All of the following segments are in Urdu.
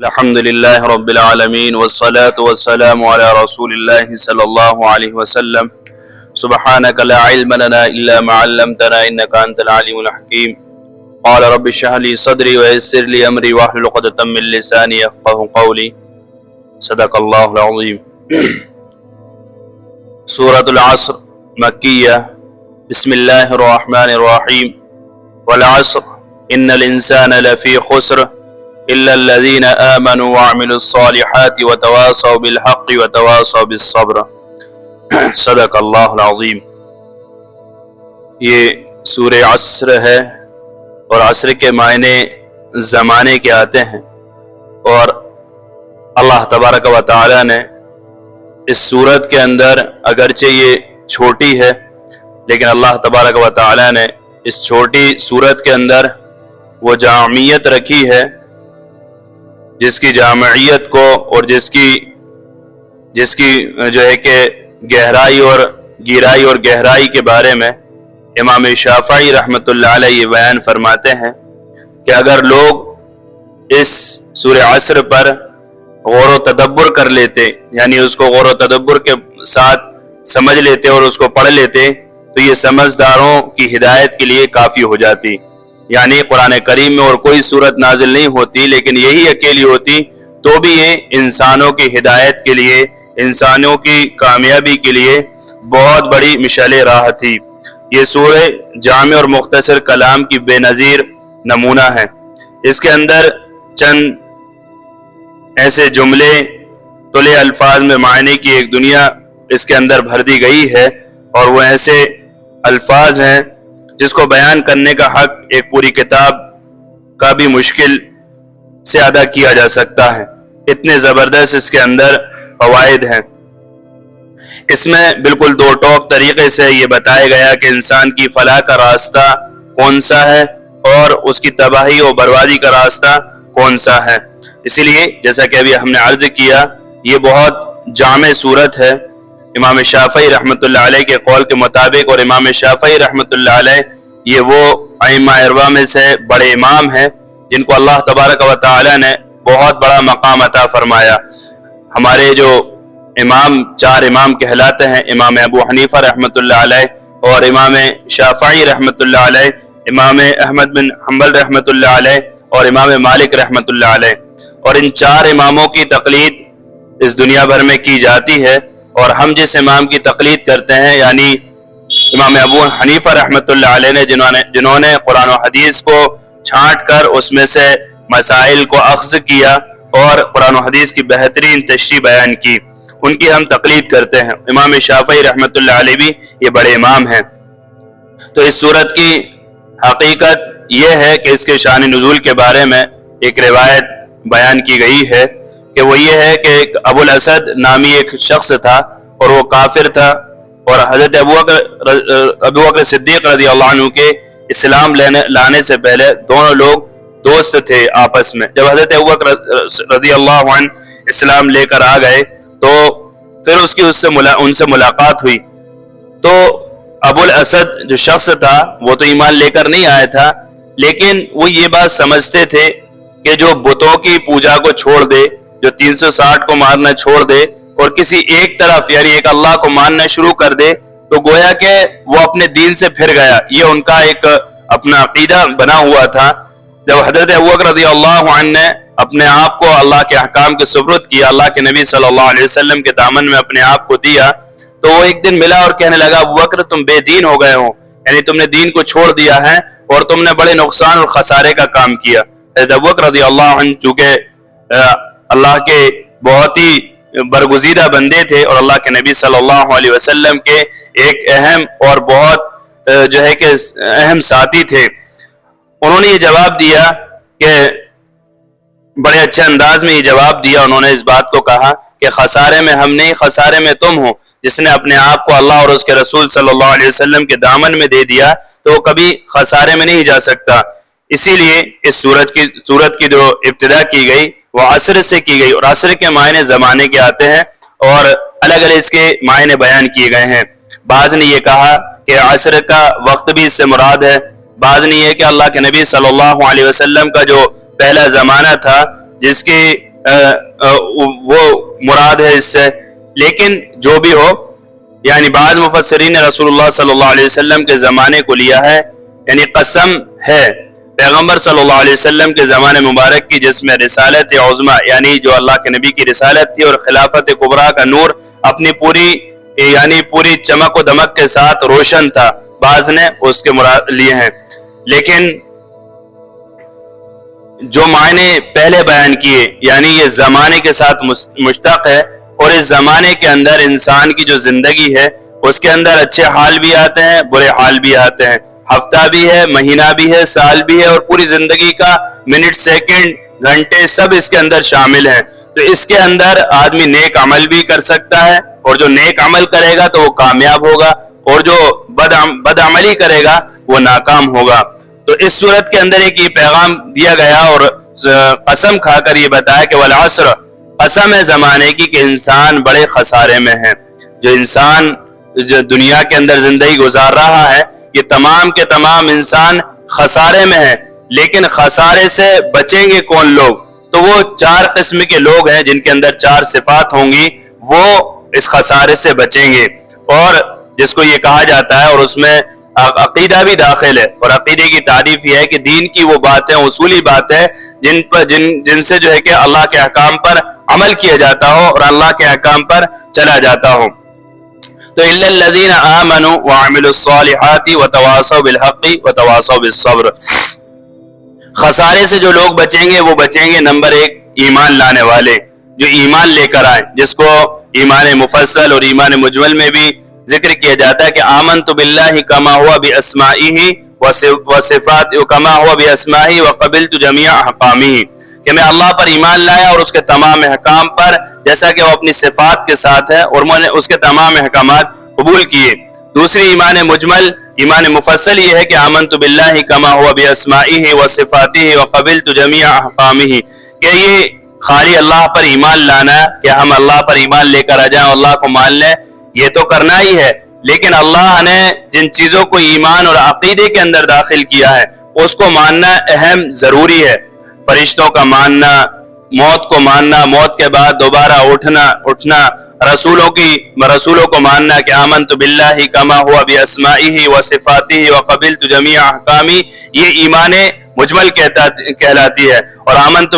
الحمد لله رب العالمين والصلاة والسلام على رسول الله صلى الله عليه وسلم سبحانك لا علم لنا إلا ما علمتنا إنك أنت العليم الحكيم قال رب اشرح لي صدري ويسر لي أمري واحلل عقدة من لساني يفقهوا قولي صدق الله العظيم سورة العصر مكية بسم الله الرحمن الرحيم والعصر إن الإنسان لفي خسر إلا الذين آمنوا وعملوا الصالحات وتواصوا بالحق وتواصوا بالصبر صدق اللہ العظیم۔ یہ سورہ عصر ہے اور عصر کے معنی زمانے کے آتے ہیں، اور اللہ تبارک و تعالی نے اس سورت کے اندر اگرچہ یہ چھوٹی ہے لیکن اللہ تبارک و تعالی نے اس چھوٹی سورت کے اندر وہ جامعیت رکھی ہے جس کی جامعیت کو اور جس کی جو ہے کہ گہرائی اور گہرائی اور گہرائی کے بارے میں امام شافعی رحمۃ اللہ علیہ یہ بیان فرماتے ہیں کہ اگر لوگ اس سورہ عصر پر غور و تدبر کر لیتے، یعنی اس کو غور و تدبر کے ساتھ سمجھ لیتے اور اس کو پڑھ لیتے تو یہ سمجھداروں کی ہدایت کے لیے کافی ہو جاتی۔ یعنی قرآن کریم میں اور کوئی صورت نازل نہیں ہوتی لیکن یہی اکیلی ہوتی تو بھی یہ انسانوں کی ہدایت کے لیے، انسانوں کی کامیابی کے لیے بہت بڑی مشعل راہ تھی۔ یہ سورہ جامع اور مختصر کلام کی بے نظیر نمونہ ہے۔ اس کے اندر چند ایسے جملے تلے الفاظ میں معنی کی ایک دنیا اس کے اندر بھر دی گئی ہے، اور وہ ایسے الفاظ ہیں جس کو بیان کرنے کا حق ایک پوری کتاب کا بھی مشکل سے ادا کیا جا سکتا ہے، اتنے زبردست اس کے اندر فوائد ہیں۔ اس میں بالکل دو ٹوک طریقے سے یہ بتایا گیا کہ انسان کی فلاح کا راستہ کون سا ہے اور اس کی تباہی و بربادی کا راستہ کون سا ہے۔ اسی لیے جیسا کہ ابھی ہم نے عرض کیا یہ بہت جامع صورت ہے۔ امام شافعی رحمۃ اللہ علیہ کے قول کے مطابق، اور امام شافعی رحمۃ اللہ علیہ یہ وہ ائمہ اربعہ میں سے بڑے امام ہیں جن کو اللہ تبارک و تعالی نے بہت بڑا مقام عطا فرمایا۔ ہمارے جو امام چار امام کہلاتے ہیں، امام ابو حنیفہ رحمۃ اللہ علیہ اور امام شافعی رحمۃ اللہ علیہ، امام احمد بن حنبل رحمۃ اللہ علیہ اور امام مالک رحمۃ اللہ علیہ، اور ان چار اماموں کی تقلید اس دنیا بھر میں کی جاتی ہے، اور ہم جس امام کی تقلید کرتے ہیں یعنی امام ابو حنیفہ رحمۃ اللہ علیہ نے جنہوں نے قرآن و حدیث کو چھانٹ کر اس میں سے مسائل کو اخذ کیا اور قرآن و حدیث کی بہترین تشریح بیان کی، ان کی ہم تقلید کرتے ہیں۔ امام شافعی رحمۃ اللہ علیہ بھی یہ بڑے امام ہیں۔ تو اس سورت کی حقیقت یہ ہے کہ اس کے شان نزول کے بارے میں ایک روایت بیان کی گئی ہے کہ وہ یہ ہے کہ ابو الاسد نامی ایک شخص تھا اور وہ کافر تھا، اور حضرت ابو بکر صدیق رضی اللہ عنہ کے اسلام لانے سے پہلے دونوں لوگ دوست تھے آپس میں۔ جب حضرت ابو بکر رضی اللہ عنہ اسلام لے کر آ گئے تو پھر ان سے ملاقات ہوئی، تو ابو الاسد جو شخص تھا وہ تو ایمان لے کر نہیں آیا تھا، لیکن وہ یہ بات سمجھتے تھے کہ جو بتوں کی پوجا کو چھوڑ دے، جو 360 کو ماننا چھوڑ دے اور کسی ایک طرف یعنی ایک اللہ کو ماننا شروع کر دے تو گویا کہ وہ اپنے دین سے پھر گیا۔ یہ ان کا ایک اپنا عقیدہ بنا ہوا تھا۔ جب حضرت ابوبکر رضی اللہ عنہ نے اپنے آپ کو اللہ کے احکام کے سپرد کیا، اللہ کے نبی صلی اللہ علیہ وسلم کے دامن میں اپنے آپ کو دیا، تو وہ ایک دن ملا اور کہنے لگا ابوبکر تم بے دین ہو گئے ہو، یعنی تم نے دین کو چھوڑ دیا ہے اور تم نے بڑے نقصان اور خسارے کا کام کیا۔ حضرت ابوبکر رضی اللہ عنہ چونکہ اللہ کے بہت ہی برگزیدہ بندے تھے اور اللہ کے نبی صلی اللہ علیہ وسلم کے ایک اہم اور بہت جو ہے کہ اہم ساتھی تھے، انہوں نے یہ جواب دیا کہ بڑے اچھے انداز میں یہ جواب دیا، انہوں نے اس بات کو کہا کہ خسارے میں ہم نہیں، خسارے میں تم ہو۔ جس نے اپنے آپ کو اللہ اور اس کے رسول صلی اللہ علیہ وسلم کے دامن میں دے دیا تو وہ کبھی خسارے میں نہیں جا سکتا۔ اسی لیے اس سورت کی جو ابتدا کی گئی وہ عصر سے کی گئی، اور عصر کے معنی زمانے کے آتے ہیں اور الگ الگ اس کے معنی بیان کیے گئے ہیں۔ بعض نے یہ کہا کہ عصر کا وقت بھی اس سے مراد ہے، بعض نے یہ کہ اللہ کے نبی صلی اللہ علیہ وسلم کا جو پہلا زمانہ تھا جس کی وہ مراد ہے اس سے. لیکن جو بھی ہو، یعنی بعض مفسرین نے رسول اللہ صلی اللہ علیہ وسلم کے زمانے کو لیا ہے، یعنی قسم ہے پیغمبر صلی اللہ علیہ وسلم کے زمانے مبارک کی، جس میں رسالت عظمیٰ یعنی جو اللہ کے نبی کی رسالت تھی اور خلافت کبریٰ کا نور اپنی پوری چمک و دمک کے ساتھ روشن تھا. بعض نے اس کے مراد لیے ہیں، لیکن جو معنی پہلے بیان کیے یعنی یہ زمانے کے ساتھ مشتق ہے، اور اس زمانے کے اندر انسان کی جو زندگی ہے اس کے اندر اچھے حال بھی آتے ہیں، برے حال بھی آتے ہیں، ہفتہ بھی ہے، مہینہ بھی ہے، سال بھی ہے، اور پوری زندگی کا منٹ، سیکنڈ، گھنٹے سب اس کے اندر شامل ہیں. تو اس کے اندر آدمی نیک عمل بھی کر سکتا ہے، اور جو نیک عمل کرے گا تو وہ کامیاب ہوگا، اور جو بد عملی کرے گا وہ ناکام ہوگا. تو اس صورت کے اندر ایک یہ پیغام دیا گیا اور قسم کھا کر یہ بتایا کہ والعصر، قسم ہے زمانے کی کہ انسان بڑے خسارے میں ہے. جو انسان جو دنیا کے اندر زندگی گزار رہا ہے یہ تمام کے تمام انسان خسارے میں ہے. لیکن خسارے سے بچیں گے کون لوگ؟ تو وہ 4 قسم کے لوگ ہیں جن کے اندر 4 صفات ہوں گی، وہ اس خسارے سے بچیں گے. اور جس کو یہ کہا جاتا ہے، اور اس میں عقیدہ بھی داخل ہے، اور عقیدے کی تعریف یہ ہے کہ دین کی وہ باتیں، اصولی باتیں جن سے جو ہے کہ اللہ کے احکام پر عمل کیا جاتا ہو اور اللہ کے احکام پر چلا جاتا ہو. تو الا الذين امنوا وعملوا الصالحات وتواصوا بالحق وتواصوا بالصبر. خسارے سے جو لوگ بچیں گے وہ بچیں گے نمبر 1 ایمان لانے والے، جو ایمان لے کر آئے، جس کو ایمان مفصل اور ایمان مجمل میں بھی ذکر کیا جاتا ہے کہ آمنت باللہ کما ہوا باسمائہ وصفات کما ہوا باسمائہ وقبلت جميع احکامہ، کہ میں اللہ پر ایمان لایا اور اس کے تمام احکام پر جیسا کہ وہ اپنی صفات کے ساتھ ہے، اور میں نے اس کے تمام احکامات قبول کیے. دوسری ایمان مجمل، ایمان مفصل یہ ہے کہ آمنت باللہ کما ہوا باسمائہ وصفاتہ وقبلت جميع احکامہ، کہ یہ خالی اللہ پر ایمان لانا، کہ ہم اللہ پر ایمان لے کر آ جائیں، اللہ کو مان لیں، یہ تو کرنا ہی ہے. لیکن اللہ نے جن چیزوں کو ایمان اور عقیدے کے اندر داخل کیا ہے اس کو ماننا اہم ضروری ہے. فرشتوں کا ماننا، موت کو ماننا، موت کے بعد دوبارہ اٹھنا، رسولوں کو ماننا کہ آمنت باللہ کما ہوا باسمائہ وصفاتہ وقبلت جميع احکامہ، یہ ایمان مجمل کہلاتی ہے. اور آمنت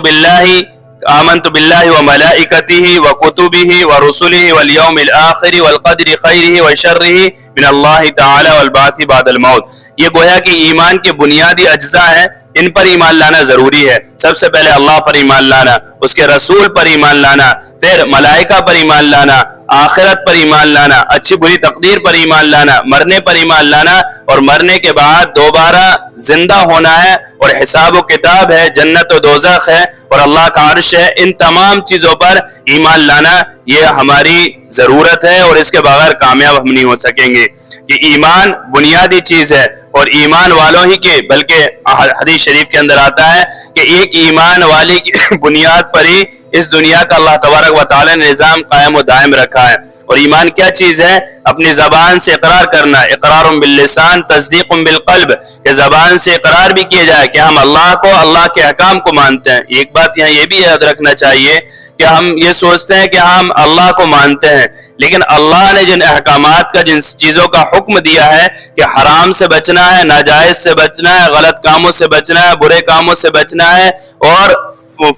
باللہ وملائکتہ وکتبہ ورسلہ والیوم الآخر والقدر خیرہ وشرہ من اللہ تعالی والبعث بعد الموت. یہ گویا کہ ایمان کے بنیادی اجزاء ہیں، ان پر ایمان لانا ضروری ہے. سب سے پہلے اللہ پر ایمان لانا، اس کے رسول پر ایمان لانا، پھر ملائکہ پر ایمان لانا، آخرت پر ایمان لانا، اچھی بری تقدیر پر ایمان لانا، مرنے پر ایمان لانا، اور مرنے کے بعد دوبارہ زندہ ہونا ہے، اور حساب و کتاب ہے، جنت و دوزخ ہے، اور اللہ کا عرش ہے. ان تمام چیزوں پر ایمان لانا یہ ہماری ضرورت ہے، اور اس کے بغیر کامیاب ہم نہیں ہو سکیں گے. کہ ایمان بنیادی چیز ہے، اور ایمان والوں ہی کے، بلکہ حدیث شریف کے اندر آتا ہے کہ ایک ایمان والے کی بنیاد پر ہی اس دنیا کا اللہ تبارک و تعالی نے نظام قائم و دائم رکھا ہے. اور ایمان کیا چیز ہے؟ اپنی زبان سے اقرار کرنا، اقرار باللسان تصدیق بالقلب، کہ زبان سے اقرار بھی کیا جائے کہ ہم اللہ کو، اللہ کے احکام کو مانتے ہیں. ایک بات یہاں یہ بھی یاد رکھنا چاہیے کہ ہم یہ سوچتے ہیں کہ ہم اللہ کو مانتے ہیں، لیکن اللہ نے جن احکامات کا، جن چیزوں کا حکم دیا ہے کہ حرام سے بچنا ہے، ناجائز سے بچنا ہے، غلط کاموں سے بچنا ہے، برے کاموں سے بچنا ہے، اور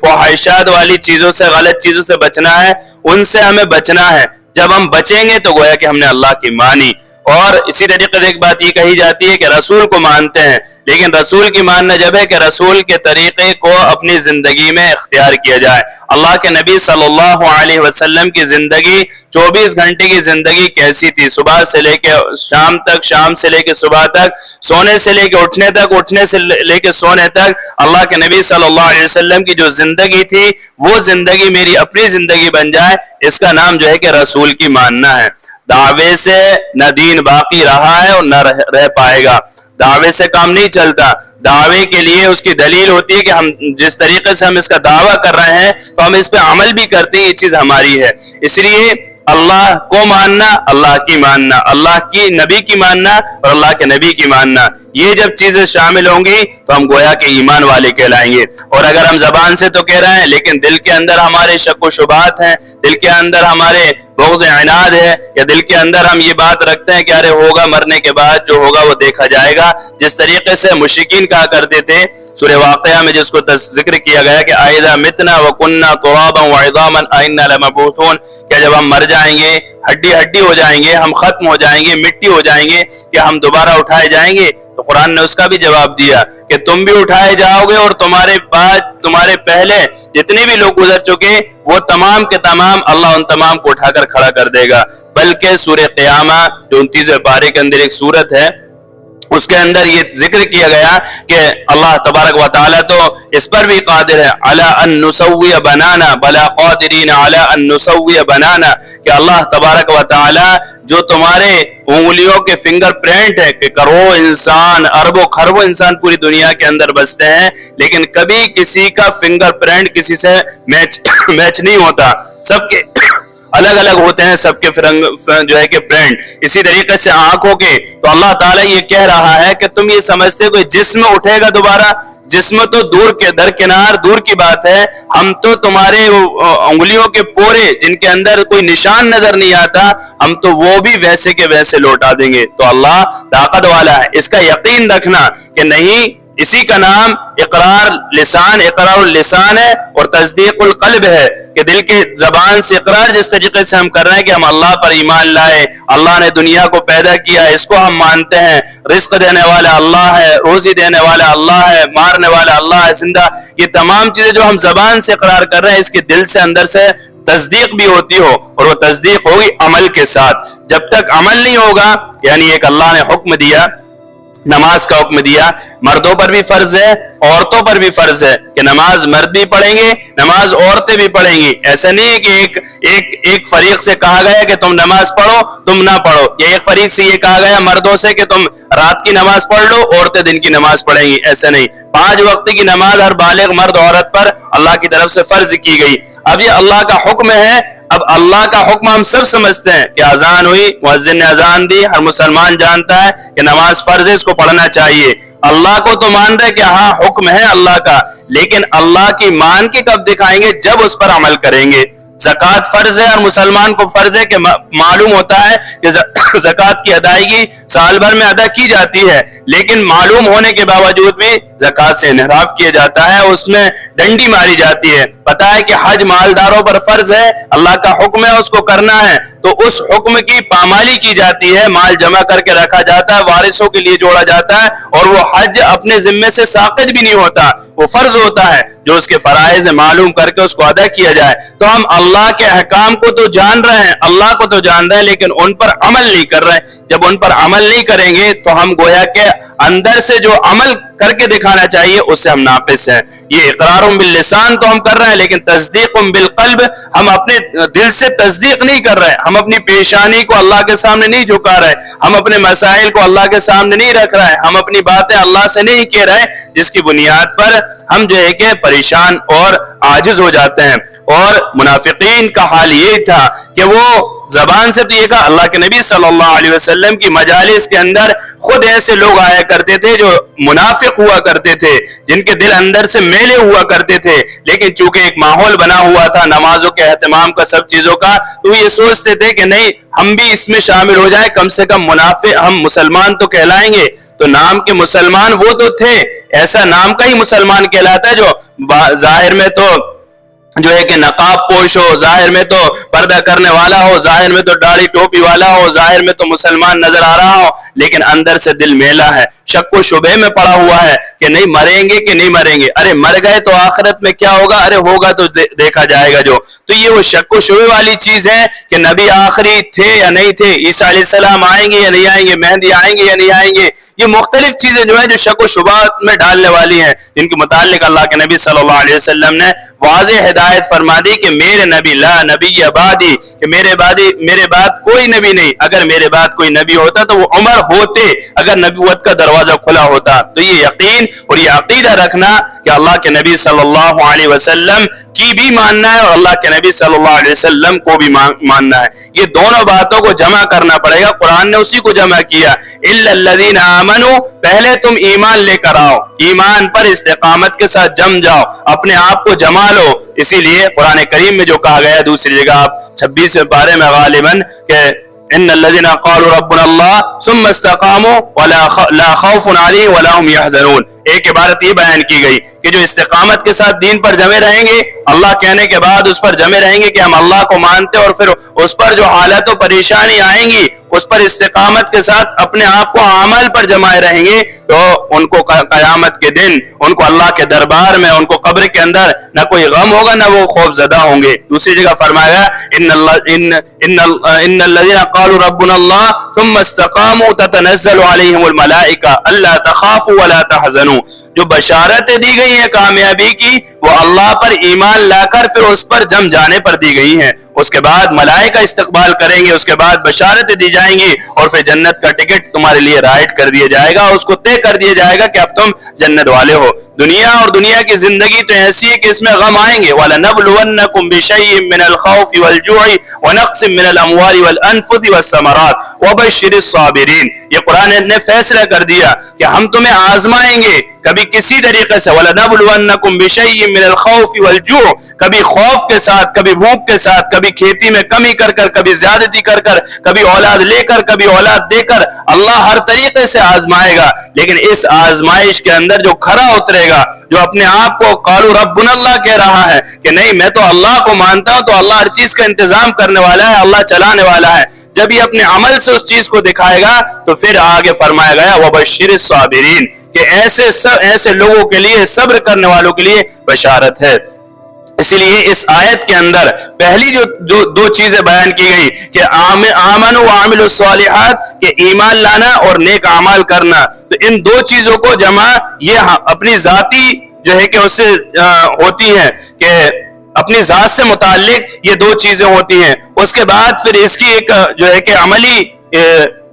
فحاشات والی چیزوں سے، غلط چیزوں سے بچنا ہے، ان سے ہمیں بچنا ہے. جب ہم بچیں گے تو گویا کہ ہم نے اللہ کی مانی. اور اسی طریقے سے ایک بات یہ کہی جاتی ہے کہ رسول کو مانتے ہیں، لیکن رسول کی ماننا جب ہے کہ رسول کے طریقے کو اپنی زندگی میں اختیار کیا جائے. اللہ کے نبی صلی اللہ علیہ وسلم کی زندگی 24 گھنٹے کی زندگی کیسی تھی؟ صبح سے لے کے شام تک، شام سے لے کے صبح تک، سونے سے لے کے اٹھنے تک، اٹھنے سے لے کے سونے تک، اللہ کے نبی صلی اللہ علیہ وسلم کی جو زندگی تھی وہ زندگی میری اپنی زندگی بن جائے، اس کا نام جو ہے کہ رسول کی ماننا ہے. دعوے سے نہ دین باقی رہا ہے اور نہ رہ پائے گا. دعوے سے کام نہیں چلتا. دعوے کے لیے اس کی دلیل ہوتی ہے کہ ہم جس طریقے سے ہم اس کا دعویٰ کر رہے ہیں تو ہم اس پہ عمل بھی کرتے ہیں، یہ چیز ہماری ہے. اس لیے اللہ کو ماننا، اللہ کی ماننا، اللہ کی نبی کی ماننا اور اللہ کے نبی کی ماننا، یہ جب چیزیں شامل ہوں گی تو ہم گویا کہ ایمان والے کہلائیں گے. اور اگر ہم زبان سے تو کہہ رہے ہیں لیکن دل کے اندر ہمارے شک و شبہات ہیں, دل کے اندر ہمارے بغض عناد ہے, یا دل کے اندر ہم یہ بات رکھتے ہیں کہ ارے ہوگا, مرنے کے بعد جو ہوگا وہ دیکھا جائے گا, جس طریقے سے مشرکین کہا کرتے تھے سورہ واقعہ میں جس کو ذکر کیا گیا کہ اذا متنا وکنا ترابا وعظاما ائنا لمبعوثون, کہ جب ہم مر جائیں گے, ہڈی ہڈی ہو جائیں گے, ہم ختم ہو جائیں گے, مٹی ہو جائیں گے, کہ ہم دوبارہ اٹھائے جائیں گے. تو قرآن نے اس کا بھی جواب دیا کہ تم بھی اٹھائے جاؤ گے اور تمہارے بعد تمہارے پہلے جتنے بھی لوگ گزر چکے وہ تمام کے تمام اللہ ان تمام کو اٹھا کر کھڑا کر دے گا. بلکہ سورہ قیامہ جو 29 پارے کے اندر ایک سورت ہے اس کے اندر یہ ذکر کیا گیا کہ اللہ تبارک و تعالی تو اس پر بھی قادر ہے علی ان نسوی بنانا بلا قادرین علی ان نسوی بنانا, کہ اللہ تبارک و تعالی جو تمہارے انگلیوں کے فنگر پرنٹ ہے کہ کروڑوں انسان, اربوں خربوں انسان پوری دنیا کے اندر بستے ہیں, لیکن کبھی کسی کا فنگر پرنٹ کسی سے میچ نہیں ہوتا, سب کے الگ الگ ہوتے ہیں, سب کے جو ہے کہ پرنٹ. اسی طریقے سے آنکھوں کے, تو اللہ تعالیٰ یہ کہہ رہا ہے کہ تم یہ سمجھتے ہو کہ جسم اٹھے گا دوبارہ, جسم تو دور کے درکنار دور کی بات ہے, ہم تو تمہارے انگلیوں کے پورے جن کے اندر کوئی نشان نظر نہیں آتا, ہم تو وہ بھی ویسے کے ویسے لوٹا دیں گے. تو اللہ طاقت والا ہے, اس کا یقین رکھنا کہ نہیں, اسی کا نام اقرار اللسان ہے اور تصدیق القلب ہے, کہ دل کے زبان سے اقرار جس طریقے سے ہم کر رہے ہیں کہ ہم اللہ پر ایمان لائے, اللہ نے دنیا کو پیدا کیا, اس کو ہم مانتے ہیں, رزق دینے والا اللہ ہے, روزی دینے والا اللہ ہے, مارنے والا اللہ ہے, زندہ, یہ تمام چیزیں جو ہم زبان سے اقرار کر رہے ہیں اس کے دل سے اندر سے تصدیق بھی ہوتی ہو, اور وہ تصدیق ہوگی عمل کے ساتھ. جب تک عمل نہیں ہوگا, یعنی ایک اللہ نے حکم دیا, نماز کا حکم دیا, مردوں پر بھی فرض ہے عورتوں پر بھی فرض ہے کہ نماز مرد بھی پڑھیں گے, نماز عورتیں بھی پڑھیں گی. ایسا نہیں ہے کہ ایک فریق سے کہا گیا کہ تم نماز پڑھو تم نہ پڑھو, یا ایک فریق سے یہ کہا گیا مردوں سے کہ تم رات کی نماز پڑھ لو, عورتیں دن کی نماز پڑھیں گی. ایسا نہیں, 5 وقت کی نماز ہر بالغ مرد عورت پر اللہ کی طرف سے فرض کی گئی. اب یہ اللہ کا حکم ہے, اب اللہ کا حکم ہم سب سمجھتے ہیں کہ اذان ہوئی, مؤذن نے اذان دی, ہر مسلمان جانتا ہے کہ نماز فرض ہے, اس کو پڑھنا چاہیے. اللہ کو تو مان رہے کہ ہاں حکم ہے اللہ کا, لیکن اللہ کی مان کے کب دکھائیں گے, جب اس پر عمل کریں گے. زکوٰۃ فرض ہے اور مسلمان کو فرض ہے کہ معلوم ہوتا ہے کہ زکوٰۃ کی ادائیگی سال بھر میں ادا کی جاتی ہے, لیکن معلوم ہونے کے باوجود بھی زکوٰۃ سے انحراف کیا جاتا ہے, اس میں ڈنڈی ماری جاتی ہے. پتا ہے کہ حج مالداروں پر فرض ہے, اللہ کا حکم ہے اس کو کرنا ہے, تو اس حکم کی پامالی کی جاتی ہے, مال جمع کر کے رکھا جاتا ہے, وارثوں کے لیے جوڑا جاتا ہے, اور وہ حج اپنے ذمے سے ساقط بھی نہیں ہوتا, وہ فرض ہوتا ہے جو اس کے فرائض معلوم کر کے اس کو ادا کیا جائے. تو ہم اللہ کے احکام کو تو جان رہے ہیں, اللہ کو تو جان رہے ہیں, لیکن ان پر عمل نہیں کر رہے. جب ان پر عمل نہیں کریں گے تو ہم گویا کہ اندر سے جو عمل کر کے دکھانا چاہیے اس سے ہم ناقص ہیں. یہ اقرار باللسان تو ہم کر رہے ہیں, لیکن تصدیق بالقلب, ہم اپنے دل سے تصدیق نہیں کر رہے, ہم اپنی پیشانی کو اللہ کے سامنے نہیں جھکا رہے, ہم اپنے مسائل کو اللہ کے سامنے نہیں رکھ رہے, ہم اپنی باتیں اللہ سے نہیں کہہ رہے, جس کی بنیاد پر ہم جو ہے کہ پریشان اور عاجز ہو جاتے ہیں. اور منافقین کا حال یہ تھا کہ وہ زبان سے تو یہ کہا, اللہ کے نبی صلی اللہ علیہ وسلم کی مجالس کے اندر خود ایسے لوگ آیا کرتے تھے جو منافق ہوا کرتے تھے, جن کے دل اندر سے میلے ہوا کرتے تھے, لیکن چونکہ ایک ماحول بنا ہوا تھا نمازوں کے اہتمام کا, سب چیزوں کا, تو یہ سوچتے تھے کہ نہیں ہم بھی اس میں شامل ہو جائیں, کم سے کم منافق ہم مسلمان تو کہلائیں گے. تو نام کے مسلمان وہ تو تھے, ایسا نام کا ہی مسلمان کہلاتا ہے جو ظاہر میں تو جو ہے کہ نقاب پوش ہو, ظاہر میں تو پردہ کرنے والا ہو, ظاہر میں تو داڑھی ٹوپی والا ہو, ظاہر میں تو مسلمان نظر آ رہا ہو, لیکن اندر سے دل میلا ہے, شک و شبہ میں پڑا ہوا ہے کہ نہیں مریں گے کہ نہیں مریں گے, ارے مر گئے تو آخرت میں کیا ہوگا, ارے ہوگا تو دیکھا جائے گا جو. تو یہ وہ شک و شبہ والی چیز ہے کہ نبی آخری تھے یا نہیں تھے, عیسیٰ علیہ السلام آئیں گے یا نہیں آئیں گے, مہدی آئیں گے یا نہیں آئیں گے, یہ مختلف چیزیں جو ہیں جو شک و شبہات میں ڈالنے والی ہیں, جن کے متعلق اللہ کے نبی صلی اللہ علیہ وسلم نے واضح ہدایت فرما دی کہ میرے نبی لا نبی بعدی, کہ میرے بعد کوئی نبی نہیں, اگر میرے بعد کوئی نبی ہوتا تو وہ عمر ہوتے, اگر نبوت کا دروازہ کھلا ہوتا. تو یہ یقین اور یہ عقیدہ رکھنا کہ اللہ کے نبی صلی اللہ علیہ وسلم کی بھی ماننا ہے اور اللہ کے نبی صلی اللہ علیہ وسلم کو بھی ماننا ہے, یہ دونوں باتوں کو جمع کرنا پڑے گا. قرآن نے اسی کو جمع کیا, الا الذین آمنو، پہلے تم ایمان لے کر آؤ، ایمان پر استقامت کے ساتھ جم جاؤ، اپنے آپ کو جما لو۔ اسی لیے قرآن کریم میں جو کہا گیا دوسری جگہ آپ 26 پارے میں غالباً کہ ان الذين قالوا ربنا الله ثم استقاموا لا خوف عليهم ولا هم يحزنون، ایک عبارت یہ بیان کی گئی کہ جو استقامت کے ساتھ دین پر جمے رہیں گے، اللہ کہنے کے بعد اس پر جمے رہیں گے کہ ہم اللہ کو مانتے، اور پھر اس پر جو حالت و پریشانی آئیں گی اس پر استقامت کے ساتھ اپنے آپ کو عمل پر جمائے رہیں گے، تو ان کو قیامت کے دن ان کو اللہ کے دربار میں، ان کو قبر کے اندر نہ کوئی غم ہوگا نہ وہ خوف زدہ ہوں گے۔ دوسری جگہ فرمایا ان الذين قالوا ربنا الله ثم استقاموا تتنزل عليهم الملائكة الا تخافوا ولا تحزنوا، جو بشارتیں دی گئی ہیں کامیابی کی وہ اللہ پر ایمان لا کر پھر اس پر جم جانے پر دی گئی ہیں، اس کے بعد ملائکہ استقبال کریں گے، اس کے بعد بشارتیں دی جائیں گی، اور پھر جنت کا ٹکٹ تمہارے لیے رائٹ کر دیا جائے گا، اس کو طے کر دیا جائے گا کہ اب تم جنت والے ہو۔ دنیا اور دنیا کی زندگی تو ایسی ہے کہ اس میں غم آئیں گے، وَلَنَبْلُوَنَّكُمْ بِشَيْءٍ مِّنَ الْخَوْفِ وَالْجُوعِ وَنَقْصٍ مِّنَ الْأَمْوَالِ وَالْأَنفُسِ وَالثَّمَرَاتِ وَبَشِّرِ الصَّابِرِينَ۔ یہ قرآن نے فیصلہ کر دیا کہ ہم تمہیں آزمائیں گے کبھی کسی طریقے سے، وَلَنَبْلُوَنَّكُمْ بِشَيْءٍ مِّنَ الْخَوْفِ وَالْجُوعِ، کبھی خوف کے ساتھ، کبھی بھوک کے ساتھ، کبھی کھیتی میں کمی کر کر، کبھی زیادتی کر کر، کبھی اولاد لے کر، کبھی اولاد دے کر، اللہ ہر طریقے سے آزمائے گا، لیکن اس آزمائش کے اندر جو کھرا اترے گا، جو اپنے آپ کو قالوا ربنا اللہ کہہ رہا ہے کہ نہیں میں تو اللہ کو مانتا ہوں، تو اللہ ہر چیز کا انتظام کرنے والا ہے، اللہ چلانے والا ہے، جب یہ اپنے عمل سے اس چیز کو دکھائے گا تو پھر آگے فرمایا گیا وَبَشِّرِ الصَّابِرِينَ کہ ایسے لوگوں کے لیے، صبر کرنے والوں کے لیے بشارت ہے۔ اسی لیے اس آیت کے اندر پہلی جو دو چیزیں بیان کی گئی کہ آمنوا وعملوا الصالحات کہ ایمان لانا اور نیک اعمال کرنا، تو ان دو چیزوں کو جمع یہ اپنی ذاتی جو ہے کہ اس سے ہوتی ہے کہ اپنی ذات سے متعلق یہ دو چیزیں ہوتی ہیں، اس کے بعد پھر اس کی ایک جو ہے کہ عملی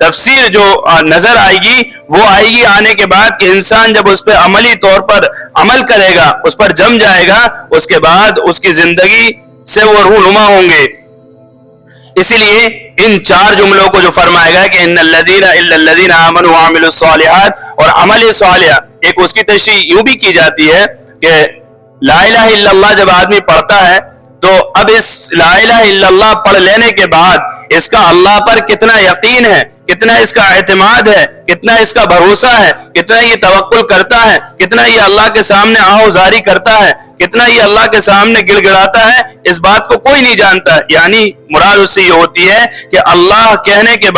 تفسیر جو نظر آئے گی وہ آئے گی آنے کے بعد کہ انسان جب اس پہ عملی طور پر عمل کرے گا، اس پر جم جائے گا، اس کے بعد اس کی زندگی سے وہ رونما ہوں گے۔ اسی لیے ان چار جملوں کو جو فرمایا گیا کہ ان الذین الا الذین آمنوا وعملوا الصالحات اور عمل صالح، ایک اس کی تشریح یوں بھی کی جاتی ہے کہ لا الہ الا اللہ جب آدمی پڑھتا ہے تو اب اس لا الہ الا اللہ پڑھ لینے کے بعد اس کا اللہ پر کتنا یقین ہے، کتنا اس کا اعتماد ہے، کتنا اس کا بھروسہ ہے، کتنا یہ توکل کرتا ہے، کتنا یہ اللہ کے سامنے آہوزاری کرتا ہے، کتنا یہ اللہ کے سامنے گڑ گڑاتا ہے، اس بات کو کوئی نہیں جانتا۔ یعنی مراد اس سے یہ ہوتی ہے کہ اللہ کہنے کے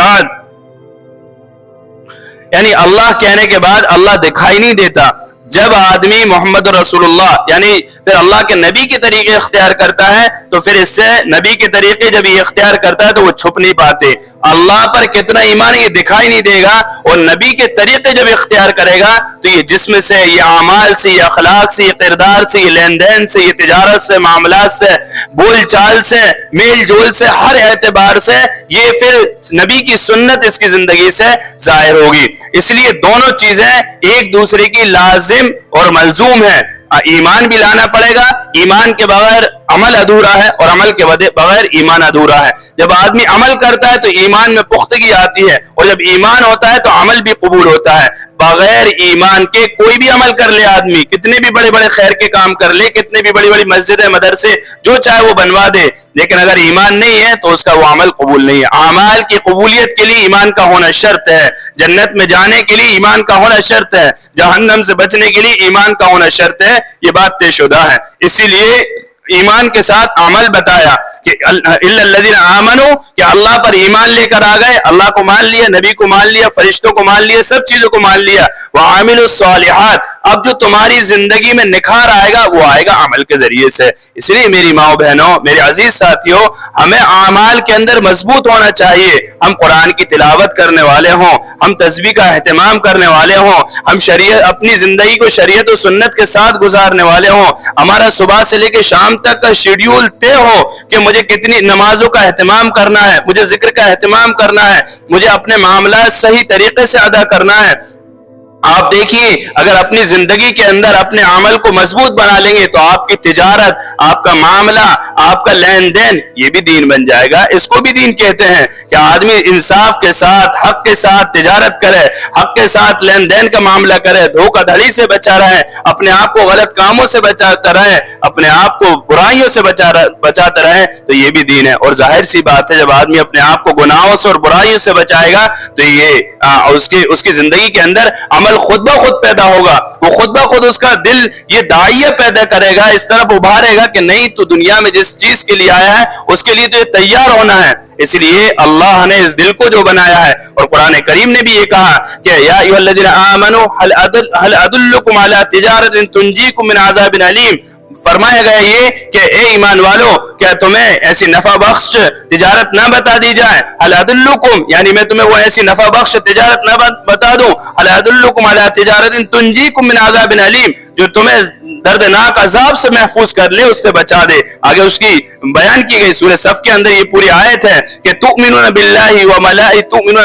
بعد اللہ دکھائی نہیں دیتا۔ جب آدمی محمد رسول اللہ یعنی پھر اللہ کے نبی کے طریقے اختیار کرتا ہے تو پھر اس سے نبی کے طریقے جب یہ اختیار کرتا ہے تو وہ چھپ نہیں پاتے۔ اللہ پر کتنا ایمان یہ دکھائی نہیں دے گا، اور نبی کے طریقے جب اختیار کرے گا تو یہ جسم سے، یہ اعمال سے، یہ اخلاق سے، یہ کردار سے، یہ لین دین سے، یہ تجارت سے، معاملات سے، بول چال سے، میل جول سے، ہر اعتبار سے یہ پھر نبی کی سنت اس کی زندگی سے ظاہر ہوگی۔ اس لیے دونوں چیزیں ایک دوسرے کی لازم اور ملزوم ہے۔ ایمان بھی لانا پڑے گا، ایمان کے بغیر عمل ادھورا ہے، اور عمل کے بغیر ایمان ادھورا ہے۔ جب آدمی عمل کرتا ہے تو ایمان میں پختگی آتی ہے، اور جب ایمان ہوتا ہے تو عمل بھی قبول ہوتا ہے۔ بغیر ایمان کے کوئی بھی عمل کر لے آدمی، کتنے بھی بڑے بڑے خیر کے کام کر لے، کتنے بھی بڑی بڑی مسجدیں، مدرسے، جو چاہے وہ بنوا دے، لیکن اگر ایمان نہیں ہے تو اس کا وہ عمل قبول نہیں ہے۔ اعمال کی قبولیت کے لیے ایمان کا ہونا شرط ہے، جنت میں جانے کے لیے ایمان کا ہونا شرط ہے، جہنم سے بچنے کے لیے ایمان کا ہونا شرط ہے، یہ بات طے شدہ ہے۔ اسی لیے ایمان کے ساتھ عمل بتایا کہ الا الذین آمنوا کہ اللہ پر ایمان لے کر آ گئے، اللہ کو مان لیا، نبی کو مان لیا، فرشتوں کو مان لیا، سب چیزوں کو مان لیا۔ وعاملوا الصالحات اب جو تمہاری زندگی میں نکھار آئے گا وہ آئے گا عمل کے ذریعے سے۔ اس لیے میری ماں بہنوں، میرے عزیز ساتھیوں، ہمیں اعمال کے اندر مضبوط ہونا چاہیے۔ ہم قرآن کی تلاوت کرنے والے ہوں، ہم تسبیح کا اہتمام کرنے والے ہوں، ہم اپنی زندگی کو شریعت و سنت کے ساتھ گزارنے والے ہوں، ہمارا صبح سے لے کے شام تک کا شیڈیول طے ہو کہ مجھے کتنی نمازوں کا اہتمام کرنا ہے، مجھے ذکر کا اہتمام کرنا ہے، مجھے اپنے معاملات صحیح طریقے سے ادا کرنا ہے۔ آپ دیکھیے اگر اپنی زندگی کے اندر اپنے عمل کو مضبوط بنا لیں گے تو آپ کی تجارت، آپ کا معاملہ، آپ کا لین دین یہ بھی دین بن جائے گا۔ اس کو بھی دین کہتے ہیں کہ آدمی انصاف کے ساتھ، حق کے ساتھ تجارت کرے، حق کے ساتھ لین دین کا معاملہ کرے، دھوکہ دھڑی سے بچا رہے، اپنے آپ کو غلط کاموں سے بچاتا رہے، اپنے آپ کو برائیوں سے بچاتا رہے، تو یہ بھی دین ہے۔ اور ظاہر سی بات ہے جب آدمی اپنے آپ کو گناہوں سے اور برائیوں سے بچائے گا تو یہ اس کی زندگی کے اندر عمل خود بخود پیدا ہوگا، وہ خود بخود اس کا دل یہ داعیہ پیدا کرے گا، اس طرف ابھارے گا کہ نہیں تو دنیا میں جس چیز کے لیے آیا ہے اس کے لیے تو یہ تیار ہونا ہے۔ اس لیے اللہ نے اس دل کو جو بنایا ہے، اور قرآن کریم نے بھی یہ کہا کہ یا ایھا الذین آمنوا هل ادلکم علی تجارۃ تنجیکم من عذاب علیم، فرمایا گیا یہ کہ اے ایمان والو کیا تمہیں ایسی نفع بخش تجارت نہ بتا دی جائے، هل ادلکم یعنی میں تمہیں وہ ایسی نفع بخش تجارت نہ بتا دوں، هل ادلکم علی تجارۃ تنجیکم من عذاب علیم، جو تمہیں دردناک عذاب سے محفوظ کر لے، اس سے بچا دے۔ آگے اس کی بیان کی گئی سورہ صف کے اندر یہ پوری آیت ہے کہ تؤمنون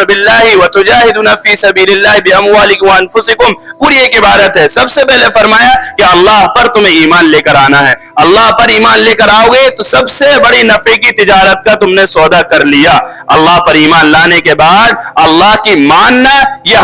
باللہ وتجاہدون فی سبیل اللہ باموالکم وانفسکم، پوری ایک عبارت ہے۔ سب سے پہلے فرمایا کہ اللہ پر تمہیں ایمان لے کر آنا ہے، اللہ پر ایمان لے کر آؤ گے تو سب سے بڑی نفع کی تجارت کا تم نے سودا کر لیا۔ اللہ پر ایمان لانے کے بعد اللہ کی ماننا یہ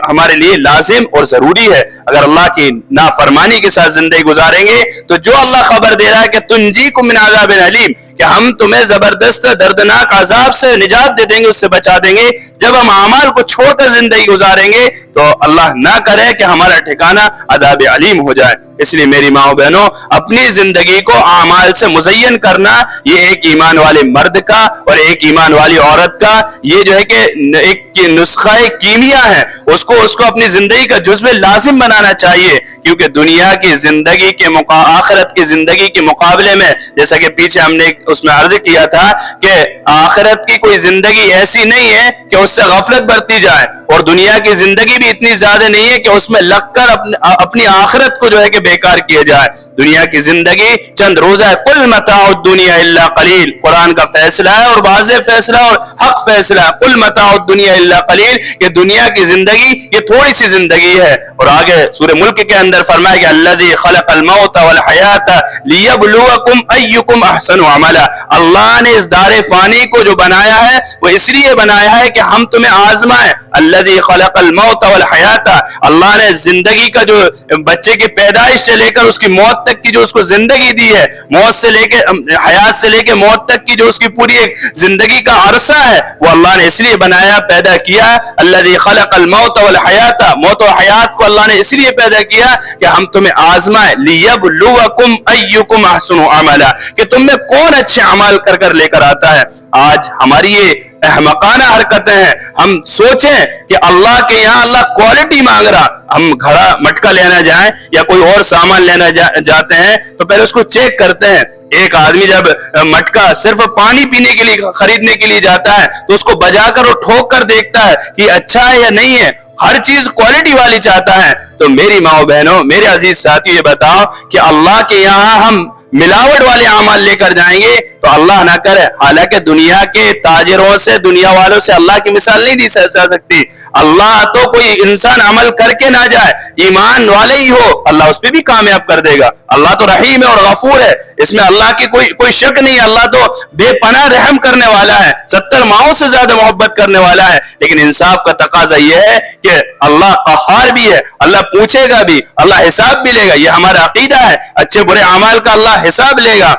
ہمارے لیے لازم اور ضروری ہے۔ اگر اللہ کی نافرمانی کے ساتھ زندگی گزاریں گے تو جو اللہ خبر دے رہا ہے کہ تنجیکم من عذاب علیم، کہ ہم تمہیں زبردست دردناک عذاب سے نجات دے دیں گے، اس سے بچا دیں گے، جب ہم اعمال کو چھوڑ کر زندگی گزاریں گے تو اللہ نہ کرے کہ ہمارا ٹھکانہ عذاب علیم ہو جائے۔ اس لیے میری ماں و بہنوں، اپنی زندگی کو اعمال سے مزین کرنا یہ ایک ایمان والے مرد کا اور ایک ایمان والی عورت کا یہ جو ہے کہ ایک نسخہ کیمیا ہے، اس کو اپنی زندگی کا جزو لازم بنانا چاہیے، کیونکہ دنیا کی زندگی کے آخرت کی زندگی کے مقابلے میں، جیسا کہ پیچھے ہم نے اس میں عرض کیا تھا کہ آخرت کی کوئی زندگی ایسی نہیں ہے کہ اس سے غفلت برتی جائے، اور دنیا کی زندگی بھی اتنی زیادہ نہیں ہے کہ اس میں لگ کر اپنی آخرت کو جو ہے کہ بیکار کیا جائے۔ دنیا کی زندگی چند روزہ ہے، کل متاع الدنیا الا قلیل، قرآن کا فیصلہ ہے اور واضح فیصلہ اور حق فیصلہ ہے، کل متاع الدنیا الا قلیل، کہ دنیا کی زندگی یہ تھوڑی سی زندگی ہے۔ اور آگے سورہ ملک کے اندر فرمایا کہ الذی خلق الموت والحیات لیبلوکم ایکم احسن عملا، اللہ نے اس دار فانی کو جو بنایا ہے وہ اس لیے بنایا ہے کہ ہم تمہیں آزمائیں۔ الذی خلق الموت والحیات، اللہ نے زندگی کا جو بچے کی پیدائش سے لے کر اس کی موت تک کی جو اس کو زندگی دی ہے، موت سے لے کے حیات سے لے کے موت تک کی جو اس کی پوری ایک زندگی کا عرصہ ہے، وہ اللہ نے اس لیے بنایا، پیدا کیا۔ الذی خلق الموت والحیات، موت و حیات کو اللہ نے اس لیے پیدا کیا کہ ہم تمہیں آزمائیں، لیبلوکم ایکم احسن عملا، کہ تم میں کون اچھے اعمال کر لے کر آتا ہے۔ آج ہماری یہ احمقانہ حرکتیں ہیں، ہم سوچیں کہ اللہ کے یہاں اللہ کوالٹی مانگ رہا، ہم گھڑا مٹکا لینا جائیں یا کوئی اور سامان لینا جاتے ہیں تو پہلے اس کو چیک کرتے ہیں۔ ایک آدمی جب مٹکا صرف پانی پینے کے لیے خریدنے کے لیے جاتا ہے تو اس کو بجا کر اور ٹھوک کر دیکھتا ہے کہ اچھا ہے یا نہیں ہے، ہر چیز کوالٹی والی چاہتا ہے۔ تو میری ماں و بہنوں، میرے عزیز ساتھیو، یہ بتاؤ کہ اللہ کے یہاں ہم ملاوٹ والے اعمال لے کر جائیں گے تو اللہ نہ کرے، حالانکہ دنیا کے تاجروں سے، دنیا والوں سے اللہ کی مثال نہیں دی جا سکتی۔ اللہ تو کوئی انسان عمل کر کے نہ جائے، ایمان والے ہی ہو اللہ اس پہ بھی کامیاب کر دے گا۔ اللہ تو رحیم ہے اور غفور ہے، اس میں اللہ کی کوئی شک نہیں ہے، اللہ تو بے پناہ رحم کرنے والا ہے، 70 ماؤں سے زیادہ محبت کرنے والا ہے۔ لیکن انصاف کا تقاضا یہ ہے کہ اللہ قہار بھی ہے، اللہ پوچھے گا بھی، اللہ حساب بھی لے گا، یہ ہمارا عقیدہ ہے، اچھے برے اعمال کا اللہ حساب لے گا۔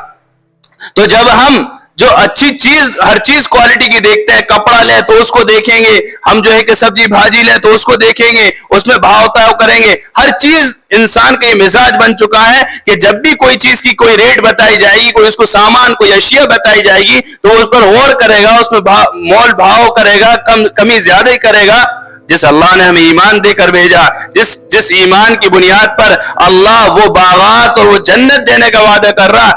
تو جب ہم جو اچھی چیز، ہر چیز کوالٹی کی دیکھتے ہیں، کپڑا لیں تو اس کو دیکھیں گے، ہم جو ہے کہ سبزی بھاجی لیں تو اس کو دیکھیں گے، اس میں بھاؤ تاؤ کریں گے، ہر چیز انسان کا یہ مزاج بن چکا ہے کہ جب بھی کوئی چیز کی کوئی ریٹ بتائی جائے گی، کوئی اس کو سامان، کوئی اشیاء بتائی جائے گی تو اس پر غور کرے گا، اس میں مول بھاؤ کرے گا، کمی زیادہ ہی کرے گا۔ جس اللہ نے ہمیں ایمان دے کر بھیجا، جس ایمان کی بنیاد پر اللہ وہ باغات اور وہ جنت دینے کا وعدہ کر رہا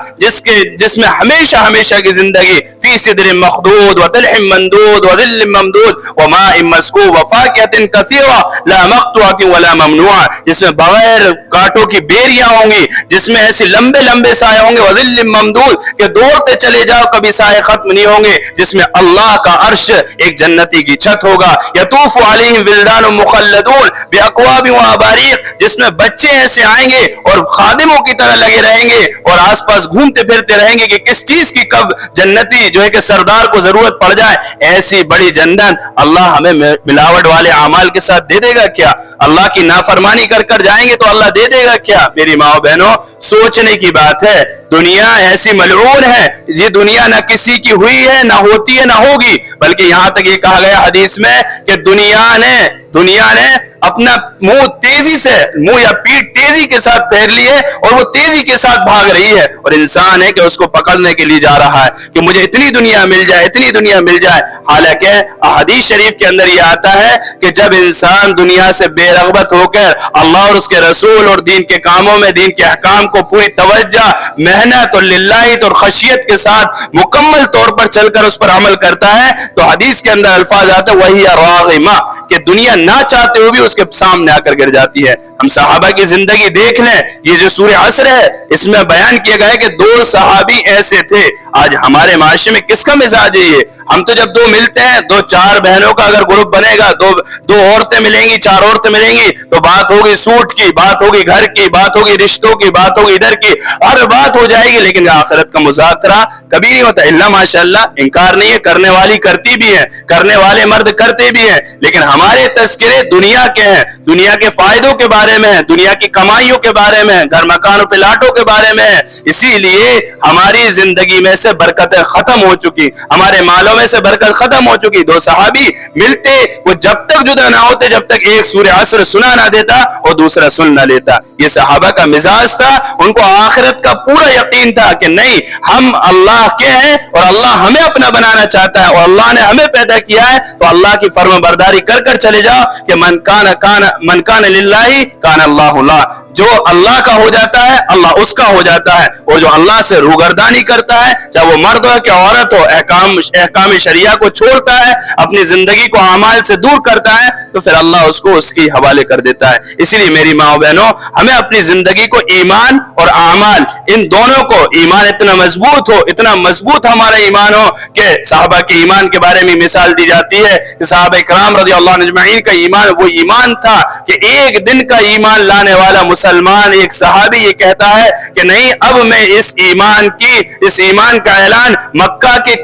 جس میں ہمیشہ کی زندگی فی صدر مخدود وطلح مندود وظل ممدود وماء مسکوب وفاکہۃ کثیرہ لا مقطوعۃ ولا ممنوعہ، جس میں بغیر کانٹوں کی بیریاں ہوں گی، جس میں ایسے لمبے سائے ہوں گے، وظل ممدود کہ دوڑتے چلے جاؤ کبھی سائے ختم نہیں ہوں گے، جس میں اللہ کا عرش ایک جنتی کی چھت ہوگا، یطوف علیہم علیہم ولدان مخلدون باکواب و اباریق، جس میں بچے ایسے آئیں گے اور خادموں کی طرح لگے رہیں گے اور آس پاس گھومتے پھرتے رہیں گے کہ کس چیز کی کب جنتی جو ہے کہ سردار کو ضرورت پڑ جائے۔ ایسی بڑی جنت اللہ ہمیں ملاوٹ والے اعمال کے ساتھ دے دے گا کیا؟ اللہ کی نافرمانی کر کر جائیں گے تو اللہ دے دے گا کیا؟ میری ماں بہنوں، سوچنے کی بات ہے۔ دنیا ایسی ملعون ہے، یہ دنیا نہ کسی کی ہوئی ہے، نہ ہوتی ہے، نہ ہوگی، بلکہ یہاں تک یہ کہا گیا حدیث میں کہ دنیا نے اپنا منہ تیزی سے، منہ یا پیٹھ تیزی کے ساتھ پھیر لیے اور وہ تیزی کے ساتھ بھاگ رہی ہے، اور انسان ہے کہ اس کو پکڑنے کے لیے جا رہا ہے کہ مجھے اتنی دنیا مل جائے، اتنی دنیا مل جائے۔ حالانکہ حدیث شریف کے اندر یہ آتا ہے کہ جب انسان دنیا سے بے رغبت ہو کر اللہ اور اس کے رسول اور دین کے کاموں میں، دین کے احکام کو پوری توجہ، محنت اور للہیت اور خشیت کے ساتھ مکمل طور پر چل کر اس پر عمل کرتا ہے، تو حدیث کے اندر الفاظ آتے ہیں وہی راغمہ، کہ دنیا نہ چاہتے ہوئے بھی اس کے سامنے آ کر گر جاتی ہے۔ ہم صحابہ کی زندگی دیکھ لیں، یہ جو سورہ عصر ہے اس میں بیان کیا گیا ہے کہ 2 صحابی ایسے تھے۔ آج ہمارے معاشرے میں کس کا مزاج ہے یہ؟ ہم تو جب 2 ملتے ہیں، 2-4 بہنوں کا اگر گروپ بنے گا، دو عورتیں ملیں گی، 4 عورتیں ملیں گی، تو بات ہوگی سوٹ کی، بات ہوگی گھر کی، بات ہوگی رشتوں کی، بات ہوگی ادھر کی، ہر بات ہو جائے گی، لیکن آخرت کا مذاکرہ کبھی نہیں ہوتا۔ اللہ ماشاءاللہ انکار نہیں ہے، کرنے والی کرتی بھی ہے، کرنے والے مرد کرتے بھی ہیں، لیکن ہمارے تذکرے دنیا کے ہیں، دنیا کے فائدوں کے بارے میں ہیں، دنیا کی کمائیوں کے بارے میں، گھر مکانوں پلاٹوں کے بارے میں ہیں۔ اسی لیے ہماری زندگی میں سے برکتیں ختم ہو چکی، ہمارے مالوں میں سے برکت ختم ہو چکی۔ 2 صحابی ملتے، وہ جب تک جدا نہ ہوتے جب تک ایک سورہ عصر سنا نہ دیتا اور دوسرا سن نہ لیتا۔ یہ صحابہ کا مزاج تھا، ان کو آخرت کا پورا یقین تھا کہ نہیں، ہم اللہ کے ہیں اور اللہ ہمیں اپنا بنانا چاہتا ہے اور اللہ نے ہمیں پیدا کیا ہے، تو اللہ کی فرما برداری کر کر چلے جاؤ کہ من کان للہ کان اللہ لا، جو اللہ کا ہو جاتا ہے اللہ اس کا ہو جاتا ہے، اور جو اللہ سے روگردانی کرتا ہے، چاہے وہ مرد ہو کہ عورت ہو، احکام شریعہ کو چھوڑتا ہے، اپنی زندگی کو اعمال سے دور کرتا ہے، تو پھر اللہ اس کو اس کی حوالے کر دیتا ہے۔ اسی لیے میری ماں بہنوں، ہمیں اپنی زندگی کو ایمان اور اعمال، ان دونوں کو، ایمان اتنا مضبوط ہمارا ایمان ہو کہ صحابہ کے ایمان کے بارے میں مثال دی جاتی ہے کہ صحابہ کرام رضی اللہ عنہ اجمعین کا ایمان وہ ایمان تھا کہ ایک دن کا ایمان لانے والا مسلمان، ایک صحابی یہ کہتا ہے کہ نہیں، اب میں اس ایمان کا اعلان مکہ کے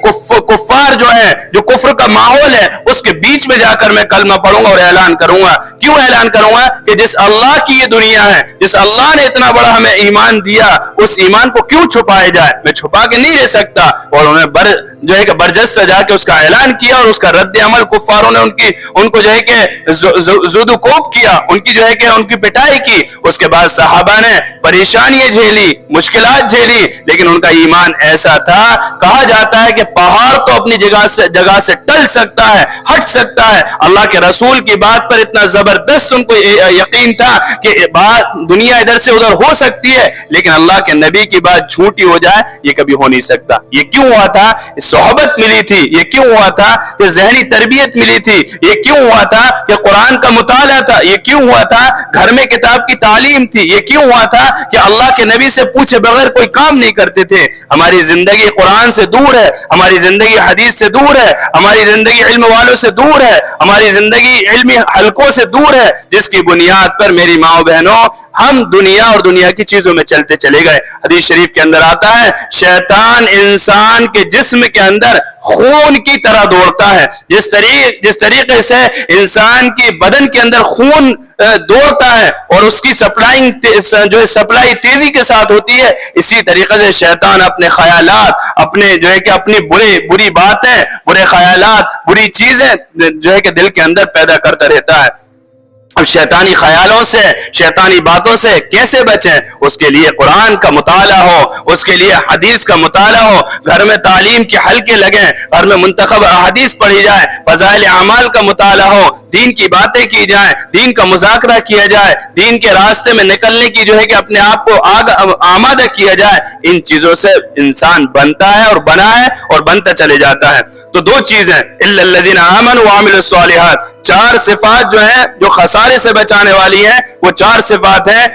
کفار جو ہیں، جو کفر کا ماحول ہے، اس کے بیچ میں جا کر میں کلمہ پڑھوں گا اور اعلان کروں گا۔ کیوں اعلان کروں گا؟ کہ جس اللہ کی یہ دنیا ہے، جس اللہ نے اتنا بڑا ہمیں ایمان دیا، اس ایمان کو کیوں چھپائے جائے؟ میں چھپا کے نہیں رہ سکتا۔ اور انہیں جو ہے کہ برجستہ جا کے اس کا اعلان کیا اور اس کا رد عمل کفاروں نے ان کو جو ہے کہ زد و کوب کیا، ان کی جو ہے کہ ان کی پٹائی کی۔ اس کے بعد صحابہ نے پریشانیاں جھیلی، مشکلات جھیلی، لیکن ان کا ایمان ایسا تھا، کہا جاتا ہے کہ پہاڑ تو اپنی جگہ سے ٹل سکتا ہے، ہٹ سکتا ہے، اللہ کے رسول کی بات پر اتنا زبردست ان کو یقین تھا کہ بات دنیا ادھر سے ادھر ہو سکتی ہے، لیکن اللہ کے نبی کی بات جھوٹی ہو جائے یہ کبھی ہو نہیں سکتا۔ یہ کیوں ہوا تھا؟ صحبت ملی تھی۔ یہ کیوں ہوا تھا؟ کہ ذہنی تربیت ملی تھی۔ یہ کیوں ہوا تھا؟ کہ قرآن کا مطالعہ تھا۔ یہ کیوں ہوا تھا؟ گھر میں کتاب کی تعلیم تھی۔ یہ کیوں ہوا تھا؟ کہ اللہ کے نبی سے پوچھے بغیر کوئی کام نہیں کرتے تھے۔ ہماری زندگی قرآن سے دور ہے، ہماری زندگی حدیث سے دور ہے، ہماری زندگی علم والوں سے دور ہے، ہماری زندگی علمی حلقوں سے دور ہے، جس کی بنیاد پر میری ماں بہنوں ہم دنیا اور دنیا کی چیزوں میں چلتے چلے گئے۔ حدیث شریف کے اندر آتا ہے شیطان انسان کے جسم کے اندر خون کی طرح دوڑتا ہے۔ جس طریقے سے انسان کی بدن کے اندر خون دوڑتا ہے اور اس کی سپلائی تیزی کے ساتھ ہوتی ہے، اسی طریقے سے شیطان اپنے خیالات، اپنے جو ہے کہ اپنی بری باتیں، برے خیالات، بری چیزیں جو ہے کہ دل کے اندر پیدا کرتا رہتا ہے۔ اب شیطانی خیالوں سے، شیطانی باتوں سے کیسے بچیں؟ اس کے لیے قرآن کا مطالعہ ہو، اس کے لیے حدیث کا مطالعہ ہو، گھر میں تعلیم کے حلقے لگیں، گھر میں منتخب احادیث پڑھی جائے، فضائل اعمال کا مطالعہ ہو، دین کی باتیں کی جائیں، دین کا مذاکرہ کیا جائے، دین کے راستے میں نکلنے کی جو ہے کہ اپنے آپ کو آمادہ کیا جائے۔ ان چیزوں سے انسان بنتا ہے اور بنا ہے اور بنتا چلے جاتا ہے۔ تو 2 چیزیں، الا الذین آمنوا وعملوا الصالحات، چار صفات جو ہیں جو خسارے سے بچانے والی ہیں، وہ چار صفات ہیں۔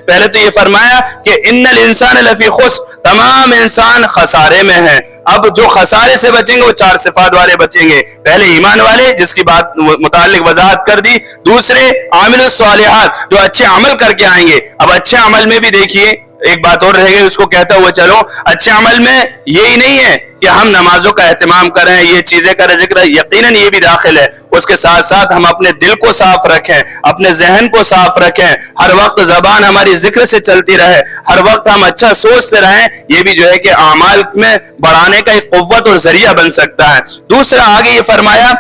پہلے تو یہ فرمایا کہ ان الانسان لفی خسر، تمام انسان خسارے میں ہیں۔ اب جو خسارے سے بچیں گے وہ چار صفات والے بچیں گے۔ پہلے ایمان والے، جس کی بات متعلق وضاحت کر دی۔ دوسرے عامل الصالحات، جو اچھے عمل کر کے آئیں گے۔ اب اچھے عمل میں بھی دیکھیے ایک بات اور رہ گئی، اس کو کہتا ہوا چلو، اچھے عمل میں یہی نہیں ہے کہ ہم نمازوں کا اہتمام کریں، یہ چیزیں کریں، ذکر، یقیناً یہ بھی داخل ہے۔ اس کے ساتھ ساتھ ہم اپنے دل کو صاف رکھیں، اپنے ذہن کو صاف رکھیں، ہر وقت زبان ہماری ذکر سے چلتی رہے، ہر وقت ہم اچھا سوچتے رہیں۔ یہ بھی جو ہے کہ اعمال میں بڑھانے کا ایک قوت اور ذریعہ بن سکتا ہے۔ دوسرا آگے یہ فرمایا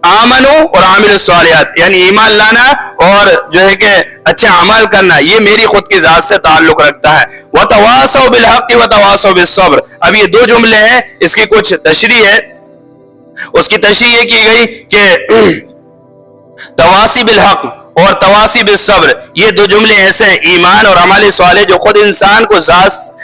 آمنو اور عامل الصالحات، یعنی ایمان لانا اور جو ہے کہ اچھے عمل کرنا، یہ میری خود کی ذات سے تعلق رکھتا ہے۔ وَتَوَاصَوْا بِالْحَقِّ وَتَوَاصَوْا بِالصَّبْرِ، اب یہ دو جملے ہیں، اس کی کچھ تشریح ہے۔ اس کی تشریح یہ کی گئی کہ تواصی بالحق اور تواصی بالصبر، یہ دو جملے ایسے ہیں، ایمان اور عمل صالح، جو خود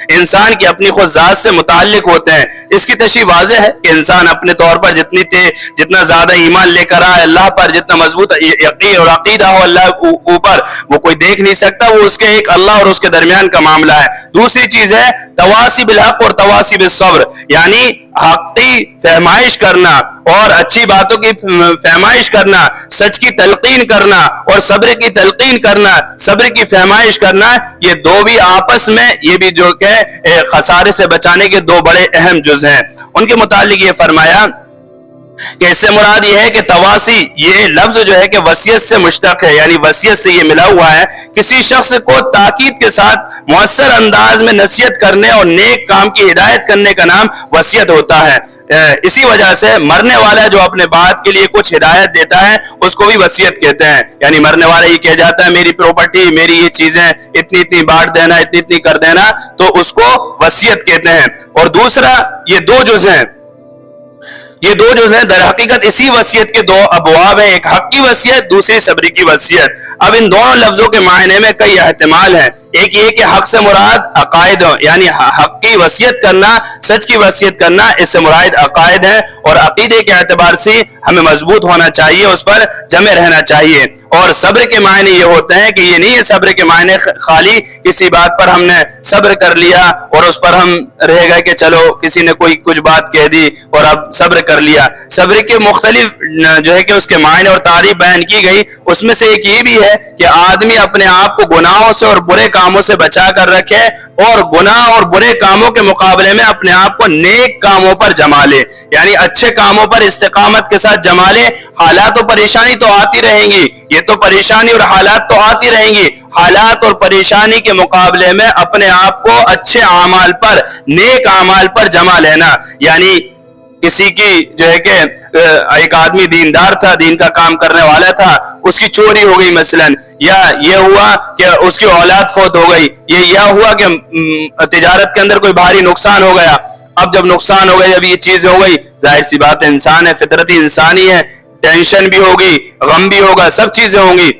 انسان کی اپنی خود ذات سے متعلق ہوتے ہیں۔ اس کی تشریح واضح ہے کہ انسان اپنے طور پر جتنا زیادہ ایمان لے کر آئے اللہ پر، جتنا مضبوط یقین اور عقیدہ ہو اللہ اوپر، وہ کوئی دیکھ نہیں سکتا، وہ اس کے ایک اللہ اور اس کے درمیان کا معاملہ ہے۔ دوسری چیز ہے تواصی بالحق اور تواصی بالصبر، یعنی حقی فہمائش کرنا اور اچھی باتوں کی فہمائش کرنا، سچ کی تلقین کرنا اور صبر کی تلقین کرنا، صبر کی فہمائش کرنا، یہ دو بھی آپس میں، یہ بھی جو کہ خسارے سے بچانے کے دو بڑے اہم جز ہیں۔ ان کے متعلق یہ فرمایا کہ اس سے مراد یہ ہے کہ تواصی، یہ لفظ جو ہے کہ وصیت سے مشتق ہے، یعنی وصیت سے یہ ملا ہوا ہے۔ کسی شخص کو تاکید کے ساتھ مؤثر انداز میں نصیحت کرنے اور نیک کام کی ہدایت کرنے کا نام وصیت ہوتا ہے۔ اسی وجہ سے مرنے والا جو اپنے بات کے لیے کچھ ہدایت دیتا ہے اس کو بھی وصیت کہتے ہیں، یعنی مرنے والا یہ کہہ جاتا ہے میری پراپرٹی، میری یہ چیزیں اتنی اتنی بانٹ دینا، اتنی اتنی کر دینا، تو اس کو وصیت کہتے ہیں۔ اور دوسرا یہ دو جز ہیں، یہ دو جو ہیں در حقیقت اسی وصیت کے دو ابواب ہیں، ایک حق کی وصیت، دوسری صبر کی وصیت۔ اب ان دونوں لفظوں کے معنی میں کئی احتمال ہیں۔ ایک یہ کہ حق سے مراد عقائد، یعنی حق کی وصیت کرنا، سچ کی وصیت کرنا، اس سے مراد عقائد ہے، اور عقیدے کے اعتبار سے ہمیں مضبوط ہونا چاہیے، اس پر جمے رہنا چاہیے۔ اور صبر کے معنی یہ ہوتے ہیں کہ یہ نہیں ہے صبر کے معنی خالی کسی بات پر ہم نے صبر کر لیا اور اس پر ہم رہ گئے کہ چلو کسی نے کوئی کچھ بات کہہ دی اور اب صبر کر لیا۔ صبر کے مختلف جو ہے کہ اس کے معنی اور تعریف بیان کی گئی، اس میں سے ایک یہ بھی ہے کہ آدمی اپنے آپ کو گناہوں سے اور برے کاموں سے بچا کر رکھے اور گناہ اور برے کاموں کے مقابلے میں اپنے آپ کو نیک کاموں پر جما لے، یعنی اچھے کاموں پر استقامت کے ساتھ جما لے۔ حالات و پریشانی تو آتی رہیں گی، یہ تو پریشانی اور حالات تو آتی رہیں گی، حالات اور پریشانی کے مقابلے میں اپنے آپ کو اچھے اعمال پر، نیک اعمال پر جما لینا۔ یعنی کسی کی جو ہے کہ ایک آدمی دیندار تھا، دین کا کام کرنے والا تھا، اس کی چوری ہو گئی مثلا، یا یہ ہوا کہ اس کی اولاد فوت ہو گئی، یہ ہوا کہ تجارت کے اندر کوئی بھاری نقصان ہو گیا۔ اب جب نقصان ہو گیا، جب یہ چیز ہو گئی، ظاہر سی بات ہے انسان ہے، فطرتی انسانی ہے، ٹینشن بھی ہوگی، غم بھی ہوگا، سب چیزیں ہوں گی۔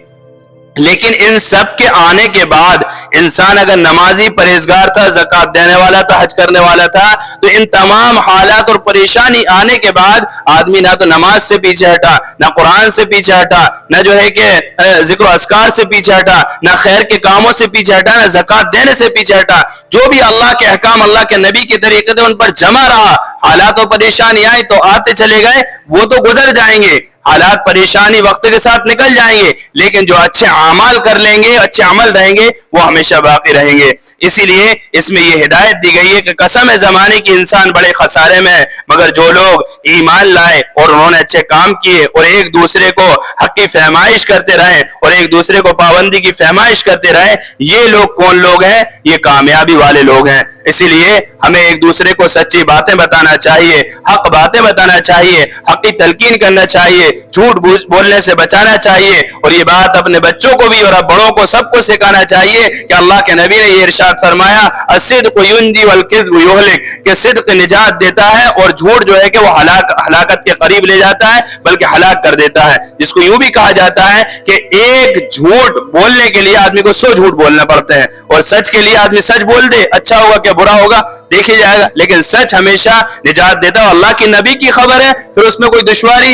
لیکن ان سب کے آنے کے بعد انسان اگر نمازی پرہیزگار تھا، زکوٰۃ دینے والا تھا، حج کرنے والا تھا، تو ان تمام حالات اور پریشانی آنے کے بعد آدمی نہ تو نماز سے پیچھے ہٹا، نہ قرآن سے پیچھے ہٹا، نہ جو ہے کہ ذکر و اذکار سے پیچھے ہٹا، نہ خیر کے کاموں سے پیچھے ہٹا، نہ زکوٰۃ دینے سے پیچھے ہٹا۔ جو بھی اللہ کے احکام، اللہ کے نبی کے طریقے تھے، ان پر جمع رہا۔ حالات و پریشانی آئی تو آتے چلے گئے، وہ تو گزر جائیں گے، حالات پریشانی وقت کے ساتھ نکل جائیں گے، لیکن جو اچھے اعمال کر لیں گے، اچھے عمل رہیں گے، وہ ہمیشہ باقی رہیں گے۔ اسی لیے اس میں یہ ہدایت دی گئی ہے کہ قسم ہے زمانے کی انسان بڑے خسارے میں ہے، مگر جو لوگ ایمان لائے اور انہوں نے اچھے کام کیے اور ایک دوسرے کو حق کی فہمائش کرتے رہے اور ایک دوسرے کو پابندی کی فہمائش کرتے رہے، یہ لوگ کون لوگ ہیں؟ یہ کامیابی والے لوگ ہیں۔ اسی لیے ہمیں ایک دوسرے کو سچی باتیں بتانا چاہیے، حق باتیں بتانا چاہیے، حق کی تلقین کرنا چاہیے، جھوٹ بولنے سے بچانا چاہیے، اور یہ بات اپنے بچوں کو بھی اور بڑوں کو سب کو سکھانا چاہیے کہ اللہ کے نبی نے یہ ارشاد فرمایا الصدق ینجی والکذب یہلک، کہ صدق نجات دیتا ہے اور جھوٹ جو ہے کہ وہ ہلاکت کے قریب لے جاتا ہے بلکہ ہلاک کر دیتا ہے۔ جس کو یوں بھی کہا جاتا ہے کہ ایک جھوٹ بولنے کے لیے آدمی کو 100 جھوٹ بولنا پڑتے ہیں، اور سچ کے لیے آدمی سچ بول دے، اچھا ہوگا کہ برا ہوگا دیکھے جائے گا، لیکن سچ ہمیشہ نجات دیتا ہے۔ اللہ کی نبی کی خبر ہے، پھر اس میں کوئی دشواری،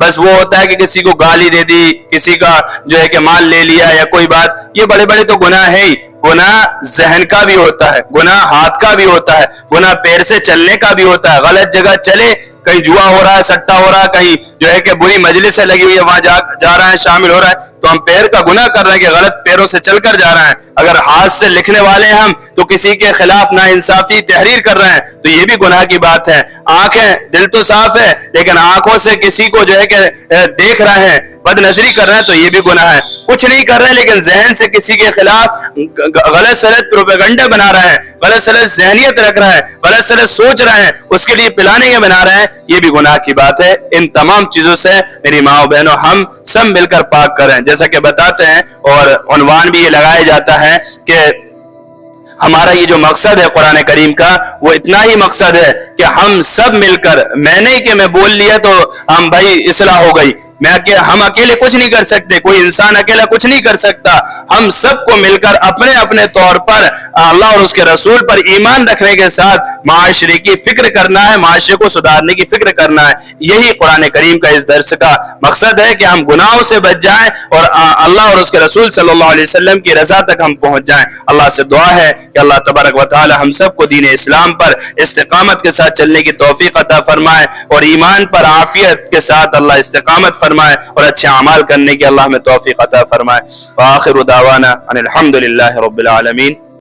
بس وہ ہوتا ہے کہ کسی کو گالی دے دی, کسی کا جو ہے کہ مال لے لیا یا کوئی بات, یہ بڑے بڑے تو گناہ ہے ہی. گناہ ذہن کا بھی ہوتا ہے, گناہ ہاتھ کا بھی ہوتا ہے, گناہ پیر سے چلنے کا بھی ہوتا ہے. غلط جگہ چلے, کہیں جوا ہو رہا ہے, سٹا ہو رہا ہے, کہیں جو ہے کہ بری مجلس لگی ہوئی ہے وہاں جا رہا ہے, شامل ہو رہا ہے, تو ہم پیر کا گناہ کر رہے ہیں کہ غلط پیروں سے چل کر جا رہے ہیں. اگر ہاتھ سے لکھنے والے ہیں ہم تو کسی کے خلاف ناانصافی تحریر کر رہے ہیں تو یہ بھی گناہ کی بات ہے. آنکھیں, دل تو صاف ہے لیکن آنکھوں سے کسی کو جو ہے کہ دیکھ رہے ہیں, بد نظری کر رہے ہیں تو یہ بھی گناہ ہے. کچھ نہیں کر رہے لیکن ذہن سے کسی کے خلاف غلط سلط پروپیگنڈا بنا رہے ہیں, غلط سلط ذہنیت رکھ رہے ہیں, غلط سلط سوچ رہے ہیں, اس کے لیے پلانے کے بنا رہے ہیں, یہ بھی گناہ کی بات ہے. ان تمام چیزوں سے میری ماں و بہنوں ہم سب مل کر پاک کریں. جیسا کہ بتاتے ہیں اور عنوان بھی یہ لگایا جاتا ہے کہ ہمارا یہ جو مقصد ہے قرآن کریم کا وہ اتنا ہی مقصد ہے کہ ہم سب مل کر, میں نہیں کہ میں بول لیا تو ہم بھائی اصلاح ہو گئی, ہم اکیلے کچھ نہیں کر سکتے, کوئی انسان اکیلا کچھ نہیں کر سکتا. ہم سب کو مل کر اپنے اپنے طور پر اللہ اور اس کے رسول پر ایمان رکھنے کے ساتھ معاشرے کی فکر کرنا ہے, معاشرے کو سدھارنے کی فکر کرنا ہے. یہی قرآن کریم کا اس درس کا مقصد ہے کہ ہم گناہوں سے بچ جائیں اور اللہ اور اس کے رسول صلی اللہ علیہ وسلم کی رضا تک ہم پہنچ جائیں. اللہ سے دعا ہے کہ اللہ تبارک و تعالی ہم سب کو دین اسلام پر استقامت کے ساتھ چلنے کی توفیق عطا فرمائے اور ایمان پر عافیت کے ساتھ اللہ استقامت فرمائے اور اچھے اعمال کرنے کی اللہ میں توفیق عطا فرمائے. وآخر دعوانا ان الحمد للہ رب العالمین.